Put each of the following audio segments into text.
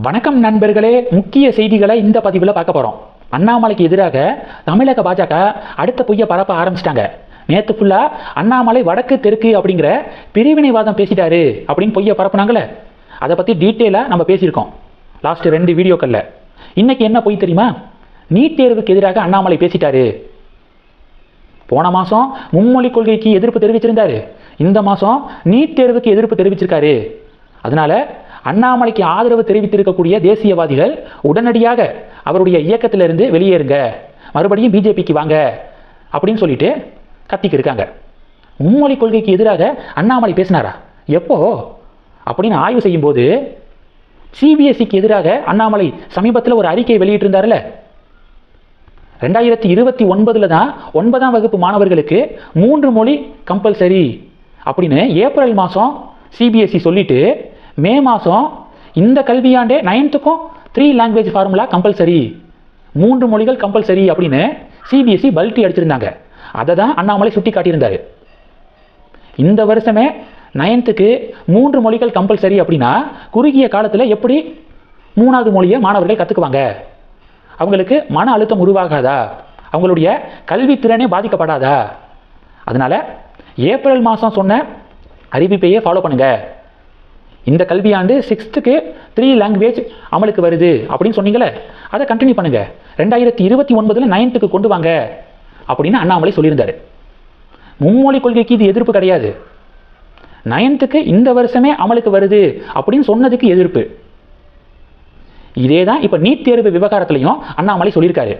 வணக்கம் நண்பர்களே, முக்கிய செய்திகளை இந்த பதிவில் பார்க்க போகிறோம். அண்ணாமலைக்கு எதிராக தமிழக பாஜக அடுத்த பொய்யை பரப்ப ஆரம்பிச்சிட்டாங்க. நேற்று ஃபுல்லாக அண்ணாமலை வடக்கு தெற்கு அப்படிங்கிற பிரிவினைவாதம் பேசிட்டாரு அப்படின்னு பொய்யை பரப்புனாங்களே, அதை பற்றி டீட்டெயிலாக நம்ம பேசியிருக்கோம் லாஸ்ட் 2 வீடியோக்களில். இன்னைக்கு என்ன பொய் தெரியுமா? நீட் தேர்வுக்கு எதிராக அண்ணாமலை பேசிட்டாரு. போன மாதம் மும்மொழி கொள்கைக்கு எதிர்ப்பு தெரிவிச்சிருந்தாரு. இந்த மாதம் நீட் தேர்வுக்கு எதிர்ப்பு தெரிவிச்சிருக்காரு. அதனால அண்ணாமலைக்கு ஆதரவு தெரிவித்திருக்கக்கூடிய தேசியவாதிகள் உடனடியாக அவருடைய இயக்கத்திலிருந்து வெளியேறுங்க, மறுபடியும் பிஜேபிக்கு வாங்க அப்படின்னு சொல்லிட்டு கத்திக்கு இருக்காங்க. மும்மொழி கொள்கைக்கு எதிராக அண்ணாமலை பேசினாரா? எப்போ அப்படின்னு ஆய்வு செய்யும் போது சிபிஎஸ்சிக்கு எதிராக அண்ணாமலை சமீபத்தில் ஒரு அறிக்கையை வெளியிட்டிருந்தார்ல. 2029 தான் 9ஆம் வகுப்பு மாணவர்களுக்கு 3 மொழி கம்பல்சரி அப்படின்னு ஏப்ரல் மாதம் சிபிஎஸ்சி சொல்லிட்டு, மே மாதம் இந்த கல்வியாண்டே 9th-க்கும் 3 லாங்குவேஜ் ஃபார்முலா கம்பல்சரி, 3 மொழிகள் கம்பல்சரி அப்படின்னு சிபிஎஸ்சி பல்ட்டி அடிச்சிருந்தாங்க. அதை தான் அண்ணாமலை சுட்டி காட்டியிருந்தார். இந்த வருஷமே 9th-க்கு 3 மொழிகள் கம்பல்சரி அப்படின்னா குறுகிய காலத்தில் எப்படி 3வது மொழியை மாணவர்கள் கற்றுக்குவாங்க? அவங்களுக்கு மன அழுத்தம் உருவாகாதா? அவங்களுடைய கல்வித்திறனே பாதிக்கப்படாதா? அதனால ஏப்ரல் மாதம் சொன்ன அறிவிப்பையே ஃபாலோ பண்ணுங்க. இந்த கல்வியாண்டு 6th-க்கு 3 லாங்குவேஜ் அமலுக்கு வருது அப்படின்னு சொன்னீங்களே, அதை கண்டினியூ பண்ணுங்க. 2029 9th-க்கு கொண்டு வாங்க அப்படின்னு அண்ணாமலை சொல்லியிருந்தாரு. மும்மொழி கொள்கைக்கு இது எதிர்ப்பு கிடையாது. 9th-க்கு இந்த வருஷமே அமலுக்கு வருது அப்படின்னு சொன்னதுக்கு எதிர்ப்பு. இதே தான் இப்போ நீட் தேர்வு விவகாரத்திலையும் அண்ணாமலை சொல்லியிருக்காரு.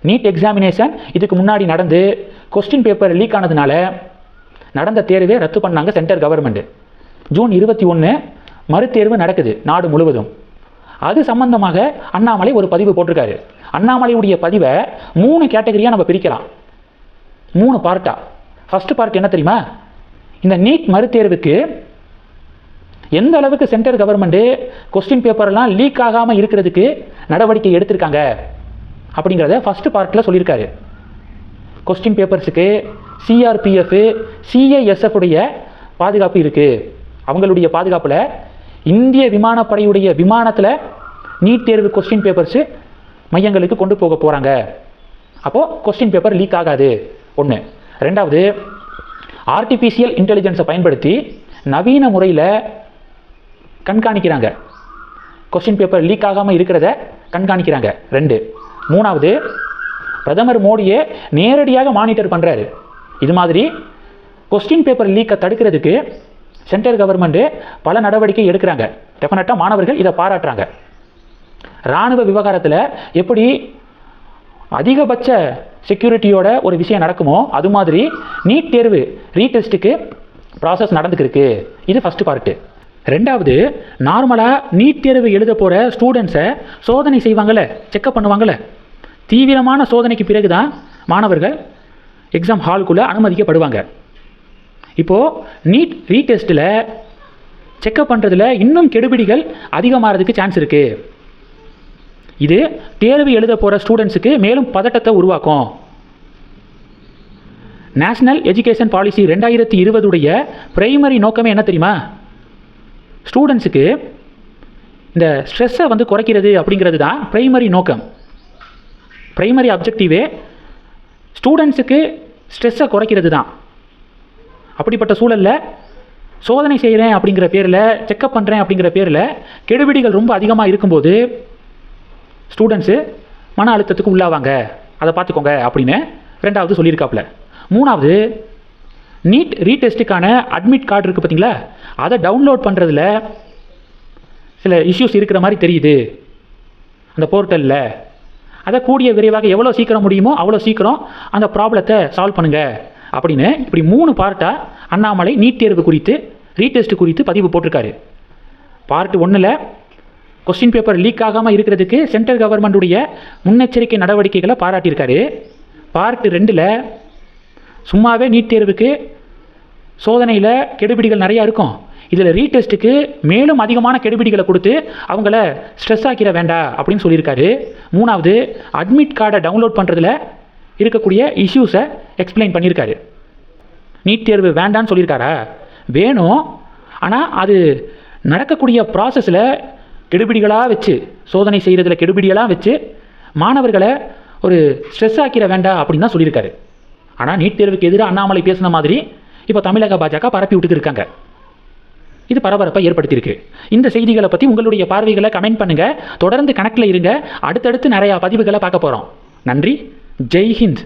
நீட் எக்ஸாமினேஷன் இதுக்கு முன்னாடி நடந்து கொஸ்டின் பேப்பர் லீக் ஆனதுனால நடந்த தேர்வே ரத்து பண்ணாங்க சென்ட்ரல் கவர்மெண்ட். ஜூன் 21 மறுதேர்வு நடக்குது நாடு முழுவதும். அது சம்பந்தமாக அண்ணாமலை ஒரு பதிவு போட்டிருக்காரு. அண்ணாமலையுடைய பதிவை 3 கேட்டகரியாக நம்ம பிரிக்கலாம், 3 பார்ட்டா. ஃபர்ஸ்ட் பார்ட் என்ன தெரியுமா? இந்த நீட் மறுதேர்வுக்கு எந்த அளவுக்கு சென்ட்ரல் கவர்மெண்ட் கொஸ்டின் பேப்பர்லாம் லீக் ஆகாமல் இருக்கிறதுக்கு நடவடிக்கை எடுத்திருக்காங்க அப்படிங்கிறத ஃபர்ஸ்ட் பார்ட்டில் சொல்லியிருக்காரு. கொஸ்டின் பேப்பர்ஸுக்கு சிஆர்பிஎஃப் சிஐஎஸ்எஃப் உடைய பாதுகாப்பு இருக்குது. அவங்களுடைய பாதுகாப்பில் இந்திய விமானப்படையுடைய விமானத்தில் நீட் தேர்வு கொஸ்டின் பேப்பர்ஸு மையங்களுக்கு கொண்டு போக போகிறாங்க. அப்போது கொஸ்டின் பேப்பர் லீக் ஆகாது. 1. 2வது, ஆர்டிஃபிஷியல் இன்டெலிஜென்ஸை பயன்படுத்தி நவீன முறையில் கண்காணிக்கிறாங்க. கொஸ்டின் பேப்பர் லீக் ஆகாமல் இருக்கிறத கண்காணிக்கிறாங்க. 2. 3வது, பிரதமர் மோடியே நேரடியாக மானிட்டர் பண்ணுறாரு. இது மாதிரி கொஸ்டின் பேப்பர் லீக்கை தடுக்கிறதுக்கு சென்ட்ரல் கவர்மெண்ட் பல நடவடிக்கை எடுக்கிறாங்க. டெஃபினட்டாக மாணவர்கள் இதை பாராட்டுறாங்க. இராணுவ விவகாரத்தில் எப்படி அதிகபட்ச செக்யூரிட்டியோட ஒரு விஷயம் நடக்குமோ அது மாதிரி நீட் தேர்வு ரீடெஸ்ட்டுக்கு ப்ராசஸ் நடந்துக்கிருக்கு. இது ஃபர்ஸ்ட் பார்ட்டு. 2வது, நார்மலாக நீட் தேர்வு எழுத போகிற ஸ்டூடெண்ட்ஸை சோதனை செய்வாங்கள்ல, செக்கப் பண்ணுவாங்கள்ல. தீவிரமான சோதனைக்கு பிறகு தான் மாணவர்கள் எக்ஸாம் ஹாலுக்குள்ளே அனுமதிக்கப்படுவாங்க. இப்போது நீட் ரீடெஸ்ட்டில் செக்கப் பண்ணுறதுல இன்னும் கெடுபிடிகள் அதிகமாகிறதுக்கு சான்ஸ் இருக்குது. இது தேர்வு எழுத போகிற ஸ்டூடெண்ட்ஸுக்கு மேலும் பதட்டத்தை உருவாக்கும். நேஷனல் எஜுகேஷன் பாலிசி 2020 பிரைமரி நோக்கமே என்ன தெரியுமா? ஸ்டூடெண்ட்ஸுக்கு இந்த ஸ்ட்ரெஸ்ஸை குறைக்கிறது அப்படிங்கிறது தான் பிரைமரி நோக்கம். பிரைமரி அப்ஜெக்டிவே ஸ்டூடெண்ட்ஸுக்கு ஸ்ட்ரெஸ்ஸை குறைக்கிறது தான். அப்படிப்பட்ட சூழலில் சோதனை செய்கிறேன் அப்படிங்கிற பேரில், செக்கப் பண்ணுறேன் அப்படிங்கிற பேரில் கெடுபிடிகள் ரொம்ப அதிகமாக இருக்கும்போது ஸ்டூடெண்ட்ஸு மன அழுத்தத்துக்கு உள்ளாவாங்க. அதை பார்த்துக்கோங்க அப்படின்னு 2வது சொல்லியிருக்காப்புல. 3வது, நீட் ரீடெஸ்ட்டுக்கான அட்மிட் கார்டு இருக்குது பார்த்தீங்களா, அதை டவுன்லோட் பண்ணுறதுல சில இஷ்யூஸ் இருக்கிற மாதிரி தெரியுது அந்த போர்ட்டலில். அதை கூடிய விரைவாக எவ்வளோ சீக்கிரம் முடியுமோ அவ்வளோ சீக்கிரம் அந்த ப்ராப்ளத்தை சால்வ் பண்ணுங்கள் அப்படின்னு இப்படி 3 பார்ட்டாக அண்ணாமலை நீட் தேர்வு குறித்து ரீடெஸ்ட் குறித்து பதிவு போட்டிருக்காரு. பார்ட் 1ல் கொஸ்டின் பேப்பர் லீக் ஆகாமல் இருக்கிறதுக்கு சென்ட்ரல் கவர்மெண்ட்டுடைய முன்னெச்சரிக்கை நடவடிக்கைகளை பாராட்டியிருக்காரு. பார்ட் 2ல் சும்மாவே நீட் தேர்வுக்கு சோதனையில் கெடுபிடிகள் நிறையா இருக்கும், இதில் ரீடெஸ்ட்டுக்கு மேலும் அதிகமான கெடுபிடிகளை கொடுத்து அவங்கள ஸ்ட்ரெஸ் ஆக்கிட வேண்டாம் அப்படின்னு சொல்லியிருக்காரு. 3வது, அட்மிட் கார்டை டவுன்லோட் பண்ணுறதுல இருக்கக்கூடிய இஷ்யூஸை எக்ஸ்பிளைன் பண்ணியிருக்காரு. நீட் தேர்வு வேண்டான்னு சொல்லியிருக்காரா? வேணும், ஆனால் அது நடக்கக்கூடிய ப்ராசஸில் கெடுபிடிகளாக வச்சு, சோதனை செய்கிறதுல கெடுபிடிகளாக வச்சு மாணவர்களை ஒரு ஸ்ட்ரெஸ் ஆக்கிட வேண்டாம் அப்படின்னு தான் சொல்லியிருக்காரு. ஆனால் நீட் தேர்வுக்கு எதிராக அண்ணாமலை பேசின மாதிரி இப்போ தமிழக பாஜக பரப்பி விட்டுட்டு இருக்காங்க. இது பரபரப்பை ஏற்படுத்தியிருக்கு. இந்த செய்திகளை பற்றி உங்களுடைய பார்வைகளை கமெண்ட் பண்ணுங்கள். தொடர்ந்து கணக்கில் இருங்க. அடுத்தடுத்து நிறையா பதிவுகளை பார்க்க போகிறோம். நன்றி. ஜெய் ஹிந்த்.